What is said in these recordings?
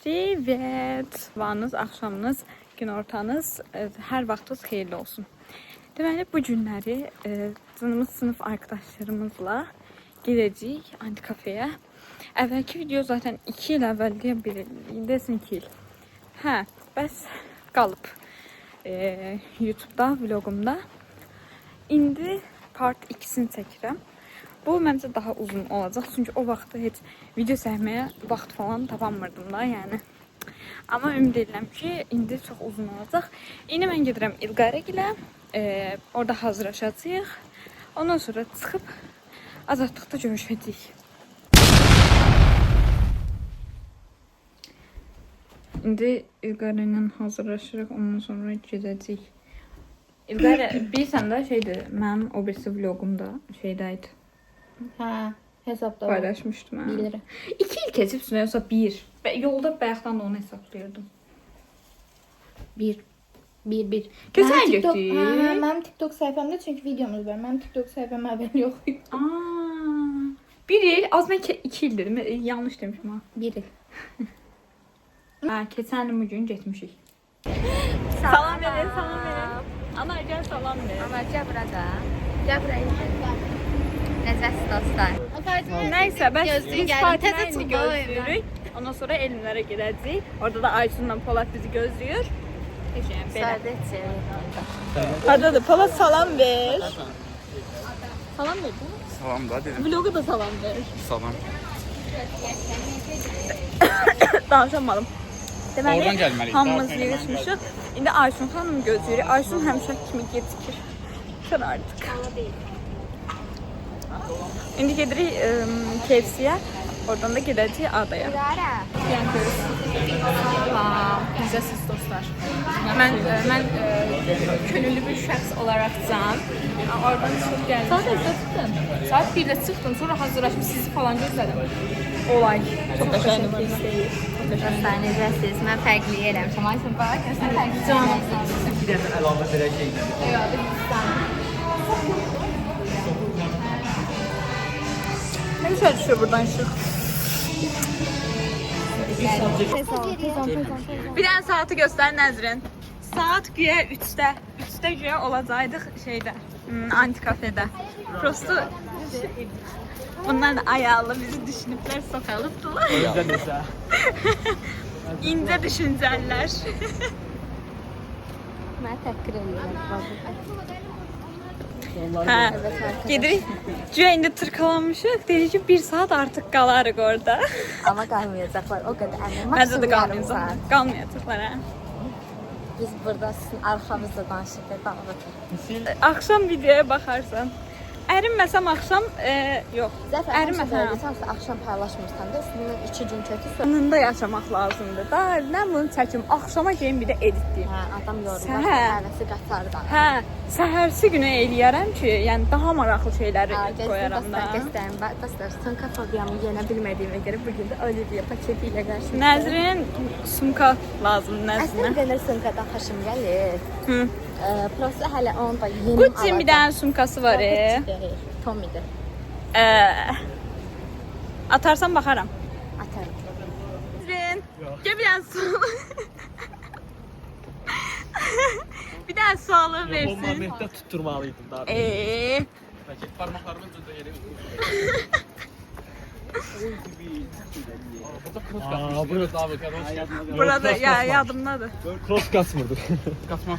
Privet. Sabahınız, axşamınız, günortanız, hər vaxtınız xeyirli olsun. Deməli, bu günləri canımız sınıf arkadaşlarımızla gedəcəyik antikafeyə. Əvvəlki video zaten 2 il əvvəl deyə desin 2 il. Hə, bəs qalıb YouTube'da, vlogumda. İndi part 2'sini çəkirəm. Bu məncə daha uzun olacaq. Çünki o vaxtda heç video çəkməyə vaxt falan tapamırdım da, yəni. Amma ümid edirəm ki, indi çox uzun olacaq. İndi mən gedirəm İlqarə gilə. Orada hazırlaşacağıq. Ondan sonra çıxıb azadlıqda görüşəcəyik. İndi İlqarə ilə hazırlaşırıq. Ondan sonra gedəcəyik. İlqarə, bilirsən də şeydir, mənim o birisi vlogumda şeydəydi. Hə, hesabda paylaşmışdım. Bilirim. 2 il keçib sonra yoxsa 1. Yolda bayaqdan da onu hesablayırdım. 1. Keçən getdik. Mənim TikTok səhifəmdə çünki videomuz var. Mənim TikTok səhifəm əvvəl yox idi. 1 il, az mən 2 il dedim. Yanlış demişim ha. 1 il. Keçən il bugün getmişik. Salam verin, salam verin. Ana gəl salam ver. Ana gəl burada. Gəl buraya. Nəzəs dostlar. Nəysə, bəs biz Fatihə təzə indi gözləyirik. Ondan sonra Elmlərə gedəcəyik. Orada da Aysunla Polat bizi gözləyir. Sadəcə. Hadi da Polat salam ver. Salam ver. Salam da dedim. Vloga da salam ver. Salam. Danışamadım. Oradan Deməli, gəlməliyik. hamımız yığışmışıq. İndi Aysun xanım gözləyirik. Aysun həmişə kimi gecikir. Şur artıq. İndi gedirik KFC-yə. Oradan da gedəcəyik adaya. Salam. Nəzəsiz dostlar. Mən könüllü bir şəxs olaraqcan oradan çıxıb gəldim. Saat neçədə çıxdın? Saat 1-də çıxdım, sonra hazırlaşıb sizi falan gözlədim. Olay. Çox təşəkkür edirəm. Dostlar, nəzəsiz. Mən fərqli eləmişəm. Aysun, bax, sən fərqli canımsın. Bir dəfə əlavə verəcək. Ne güzel düşüyor buradan ışık. Bir tane saati göster Nəzrin. Saat güya 3'te. 3'te güya olacaktıq şeydə, antikafede. Prosto bunlar da ayağlı bizi düşünüplər, sokalıbdılar. İnce düşünceler. Mən təhqir edirəm. Hə, gedirik. Güya indi tırkalanmışıq. Deyir ki 1 saat artıq qalarıq orada. Amma qalmayacaqlar, o qədər əmin. Məncə də qalmayacaq. Qalmayacaqlar, hə. Biz burada sizin arxamızda danışırıq. Axşam videoya baxarsan. Ərinməsəm axşam, yox. Zəfər, Ərinməsəm axşam paylaşmırsan da, üstündən 2 gün kötü sonra. yanında yaşamaq lazımdır. Da nə bunu çəkim, axşama gəlin bir də editləyim. Hə, adam yorulur, Səhər. həvəsi qatar da. Hə, səhərsi günü eləyərəm ki, yəni daha maraqlı şeyləri qoyaram da. Dostlar, sankafobiyamı yenə bilmədiyimə görə bugün də Olivia paketi ilə qarşımda. Nəzrin sumka lazım Nəzrinə. Əslində belə sumka daxışım gəlir. Hı. Prosta hələ onun da yeni Gucci bir dənə sumkası var. Tommy'dir. Atarsan baxaram. Atarım. Nəzrin, gəl bir dənə su. Bir dənə su alıb versin. O momentdə tutturmalıydım daha. Paket parmaklarımın ucunda yeri. Burada cross kasmırdı. Burada ya yadımdadır. Cross kasmırdı. Qatmaq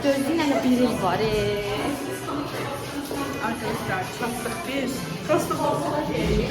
Gözlüylə bir il var. Arkadaşlar çatdık biz. Prosto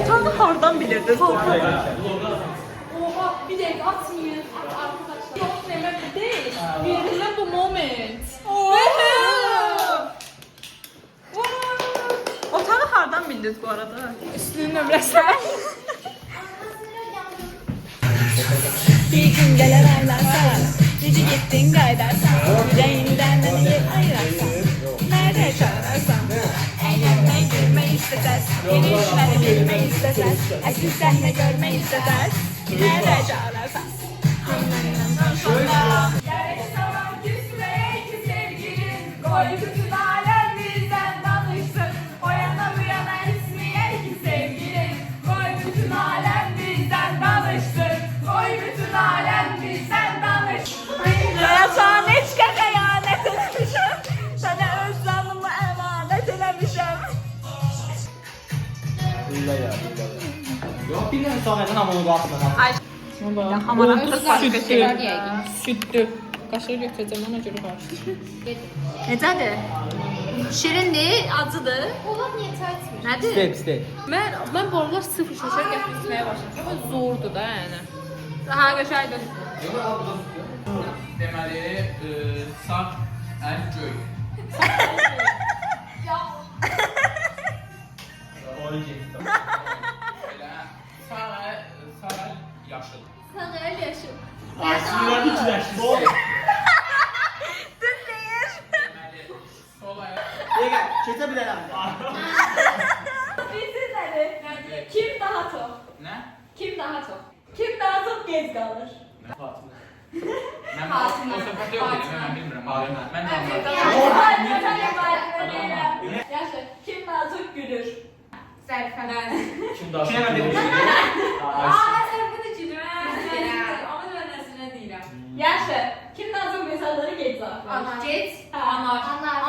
otağı hardan bilirdiniz? Oha bir dakika atmayın. Arkadaşlar çok demem değil. Birbirine bu moment. Otağı hardan bildiniz bu arada? Üstünün nömrəsi. Bir gün gələr aylarsan, necə getdin qaydarsan, yüreğindən məni ayırarsan, nerede çağırarsan, eğlenmək, gülmək istəsəz, yeni işləri bilmək istəsəz, əsil səhnə görmək istəsəz, nerede çağırarsan. Gerek zaman küsmeye ki sevgilin, koy bütün alem bizden danışsın, o Sonradan hamuru qalxmadan. Hamara kız başqa şey. Sütdür. Qaşığı götürəcəm ona görə qarşı. Necədir? Şirindir, acıdır. Onlar niyə çay içmir? Nədir? Step. Mən bu aralar sıfır şəkər gətirməyə başlamışam. Amma zordur da yəni. Daha qəşəngdir. Deməli, sağ əl göy. Elə sağ əl yaşıl. Sağ əl yaşıl. Aslında iki yaşlı. Deməli, sol əl Dəqiqə, keçə bilərəm. Bilsiz nədir? Kim daha çox? nə? Kim daha çox? Kim daha çox gec qalır? Mən o söhbət yox dedim, mən bilmirəm. Mən də Yaxşı, kim daha çox gülür? Zərfə. Kim daha Kim dedim? Zərfə də gülür. Amma mən nəsinə deyirəm. Yaxşı, kim daha çox mesajları gec cavablar? Geç. Anar.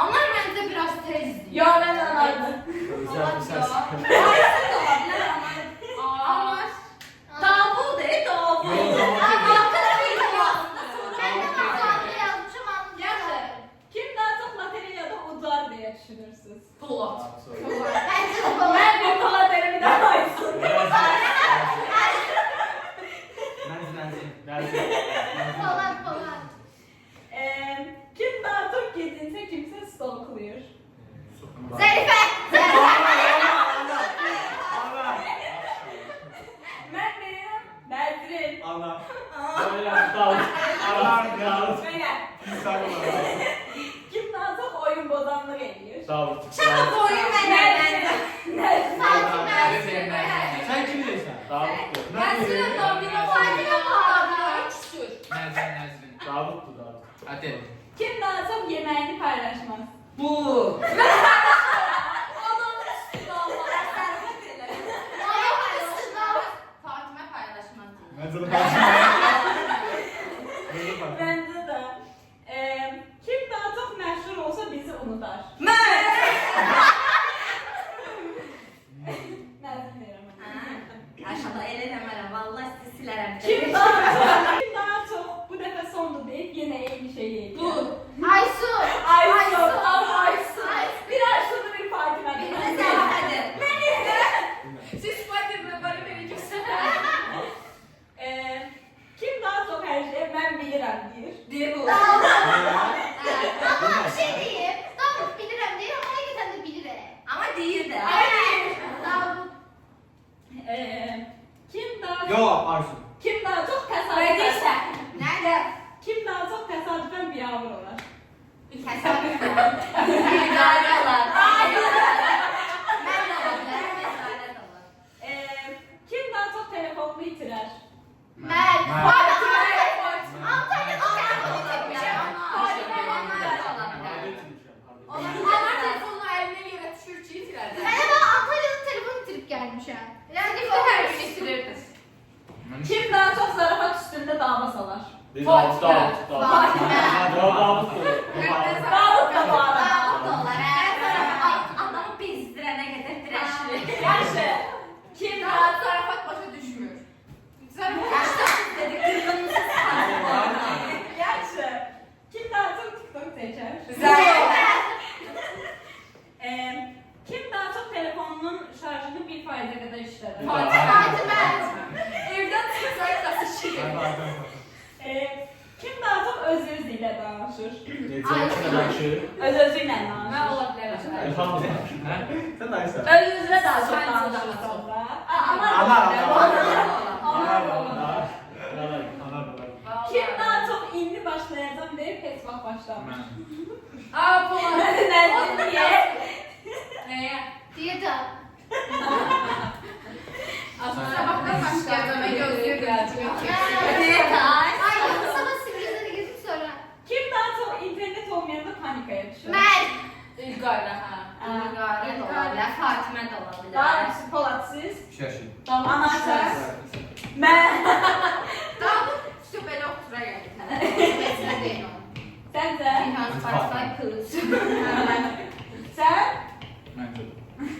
Onlar məncə biraz tezdir. Yo, mən anlardım. Anar. Davul de, davul. Yaxşı, kim daha çox lotereyada udar deyə düşünürsünüz? Polat. Mən bir lotereyi bir daha açsın. Kim daha çok gezinse kimse stalkluyor. Ben benim, Bedrin. Allah. Böyle dal. Allah. Böyle. Kim daha çok oyun bozanlık ediyor? Dal. Oyun Bedrin. Sen kim diyorsun? Davut diyor. Nəzrin domino faydalı domino küsür. Nəzrin. Davut'tu Davut. Hadi. Kim daha çok yemeğini paylaşmaz? Bu. Fatime paylaşmaz. Bence de. Kim daha çok meşhur olsa bizi unutar? Bedrin diyorum. Aşağıda el edəmərəm, vallahi sizi silərəm. Kim daha çok bu defa sondu deyip yine aynı şeyi yapıyor? Bu. Aysu. Aysu. Aysu. Bir Aysu'da bir Fatime. Bir də Zərfədir. Siz Fatime bana beni göstərər. Kim daha çok her şeyi ben bilirim diyor. Deyir bu. Bir şey diyeyim. Davut bilirəm deyir ama həqiqətən də bilirəm. Amma deyir də. Davut. Kim daha çok, Yok Arzu. kim daha çok Öyle tesadüfen? işte. Nerede? Kim daha çok tesadüfen bir yavru olar? Təsadüfən. Ricalələr. Mən də olabilir. Ricalələr olur. Kim daha çok telefonunu itirer? Mən. Onlar telefonunu əlinə görə düşür ki, itirərlər. Mən bana Antalya'da telefon itirip gelmişəm. Yəni də hər gün itirirdir. Kim daha çok zarafat üstünde dava salar? Davut. Fatime. Davut. Davut da bu arada. Adamı bezdirənə qədər dirəşli. Yaxşı. Kim daha Daha zarafat başa düşmür. Yaşda dedi, qırğınlısı Yaxşı. Kim daha çok TikTok seçer? Kim daha çok telefonunun şarjını 1%'e kadar işleder? Evdən çıxsaydı qası şirin. Kim daha çok öz özüyle danışır? Öz özüyle Mən danışır. ola bilərəm. Sen de Aysa. Öz özüne daha çok Bence danışır daha çok. sonra. Kim daha çok indi başlayacağım deyip Facebook başlamış? Aa, Polat. Neden diye? Nəyə? Diyeta. Sabahdan başlayacağım, mən gözlüyü gələcəm. Ay, sana sürprizleri gezip sonra. Kim daha çok internet olmayanda panikaya düşer? Mən. İlqayla, hə. İlqayla da ola bilər, Fatimə də ola bilər. Daha hepsi Polatsız. Şaşın. Tamam anahtar. Ben. Davud şu belə otura gəldi. Mesela değil o. Sen de. İlhan Fatimə qız. Sen. Məncə.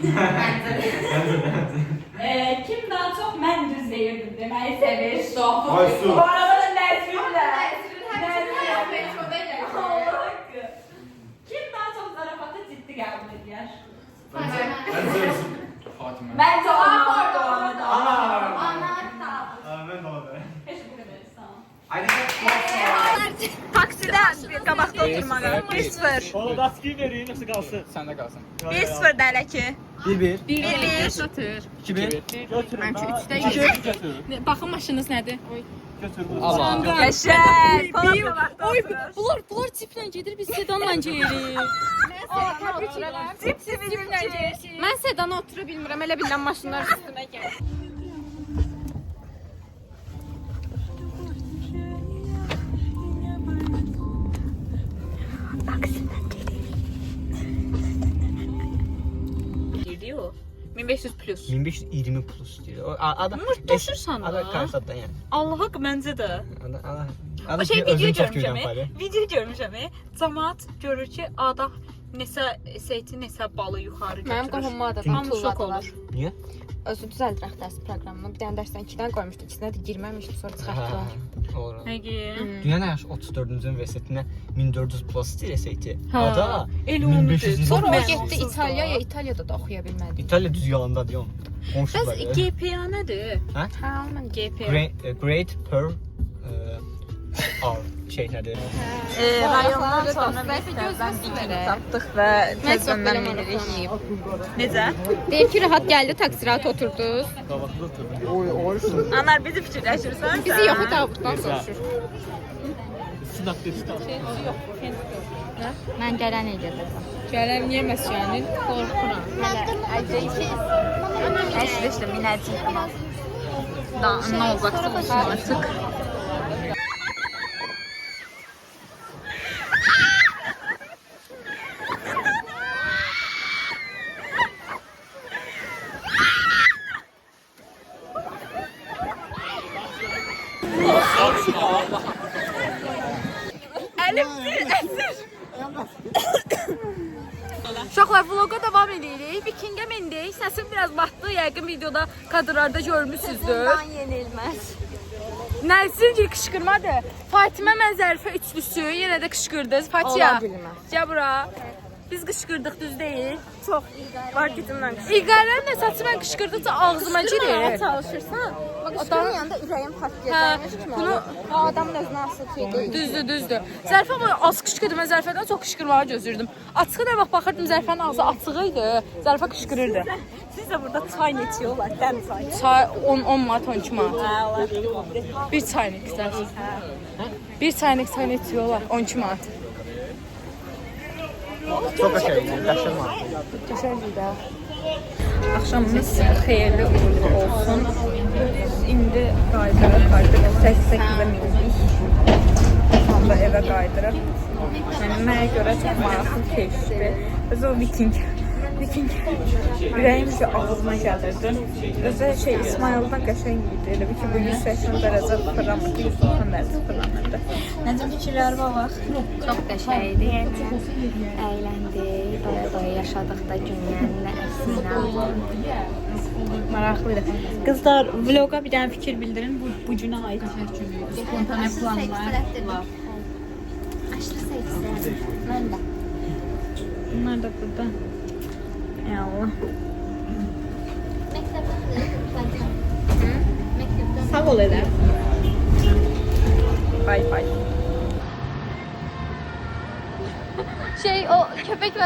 Məncə. Kim daha çok men düz deyir Neyi sevir? Ay su. Bu arada da Nesrin'le. Kim daha çok zarafatı ciddi qəbul edir? Ben söylüyorum. Fatimə. Bence orada. Ben de orada. Teşekkür ederiz. Sağ olun. Hadi. Takside qabaqda oturmağa. 1-0. Oğlum baskıyı vereyim nasıl kalsın? Səndə qalsın. 1-0 dələ ki. 1-1. 1-1. Satır. 2-1. Götürün. Mənki 3-də 2. 2. Götürün. Baxın maşınınız nədir? Götürün. Allah. Qəşəng. Falan qabaqda Oy, oturur. bunlar tiplə gedir, biz sedanla gedirik. Cip bizimlə gedir. Mən sedana otura bilmirəm, elə bilən maşınlar üstünə gəlir. Girdi o. 1500 plus. 1520 plus diyor. O adam Mırtlaşırsan da. Adam karşıdan yani. Allah haqqı məncə də. Adam O şey video özünü görmüşəm. çəkirdən fayda. Video görmüşəm. Cəmaət görür ki, adam nesə seyti, nesə balı yuxarı götürür. Mənim qohumum adadan Hamı şok tulladılar. olur. Niyə? Özü düzəldirək dərs proqramını. Bir dənə dərsdən 2-dən qoymuşdu, ikisinə də girməmişdi, sonra çıxartdılar. Doğru. Həqiqi. Dünyanın yaş 34-cü universitetinə 1400 plus istəyirəsəydi. Ha, Ada elə onu 1500 deyir. Sonra o Mən- getdi İtaliyaya, İtaliyada da oxuya bilmədi. İtaliya düz yalandadır ya. Qonşular. Bəs GPA nədir? Hə, mən GPA. Great per hour şey nədir? Rayondan sonra məktəbdən bikin tapdıq və təzədən minirik. Necə? deyir ki, rahat gəldi, taksirat oturdunuz. Anar bizi fikirləşirsən? Bizi yox idi, abutdan soruşur. Sınak dedi. Mən gələn il gedəcəm. Gələm niyə məsələnin? Qorxuram. Nəysə işte minəcəyik amma. Da nə olacaqsa olsun artıq. Uşaqlar vloga davam edirik. Vikingə mindik. Səsim biraz batdı. Yəqin videoda kadrlarda görmüşsünüzdür. yenilməz. Nəzircə qışqırmadı. Fatimə mən Zərifə üçlüsü yenə də qışqırdınız. Fatiya. Ola bilməz. Gəl bura. Biz qışqırdıq, düz deyil. Çox marketimdən İlqarənin də saçı mən qışqırdıqca ağzıma girir. çalışırsan, bax üstünün yanında ürəyim Hə, partlayacaqmış kimi bunu olur. O adamın özünə asıl şeydir. düzdür. Zərifə amma az qışqırdı. Mən Zərifədən çox qışqırmağı gözləyirdim. Açığı da bax baxırdım Zərifənin ağzı açıq idi. Zərifə qışqırırdı. Siz də burada çay neçiyorlar, dən çay. Çay 10 manat, 12 manat. Bir çaynik istərsən. Bir çaynik çay içiyorlar 12 manat. Çox qəşəngdir, daşınma. Gözəldir də. Axşamınız xeyirli uğurlu olsun. İndi qayıdırıq. 8-8-ə mindik. Tam da evə qayıdırıq. Yəni mənə görə çox maraqlı keyifdir. Özü o Viking ürəyim ki ağzıma gəlirdi. Özü İsmail'dan qəşəng idi. Elə bir ki bu 180 dərəcə fırlanırdı, 190 dərəcə fırlanırdı. Necə fikirlər var? Çox qəşəngdir. Əyləndik, doya yaşadıq da günlərlə əslində. Maraqlıdır. Qızlar, vloga bir dənə fikir bildirin. Bu günə aid spontane planlar. Aşırı seçdim. Mən də. Bunlar da burada. Ey Allah. Sağ ol elə. Bay bay. O köpək var.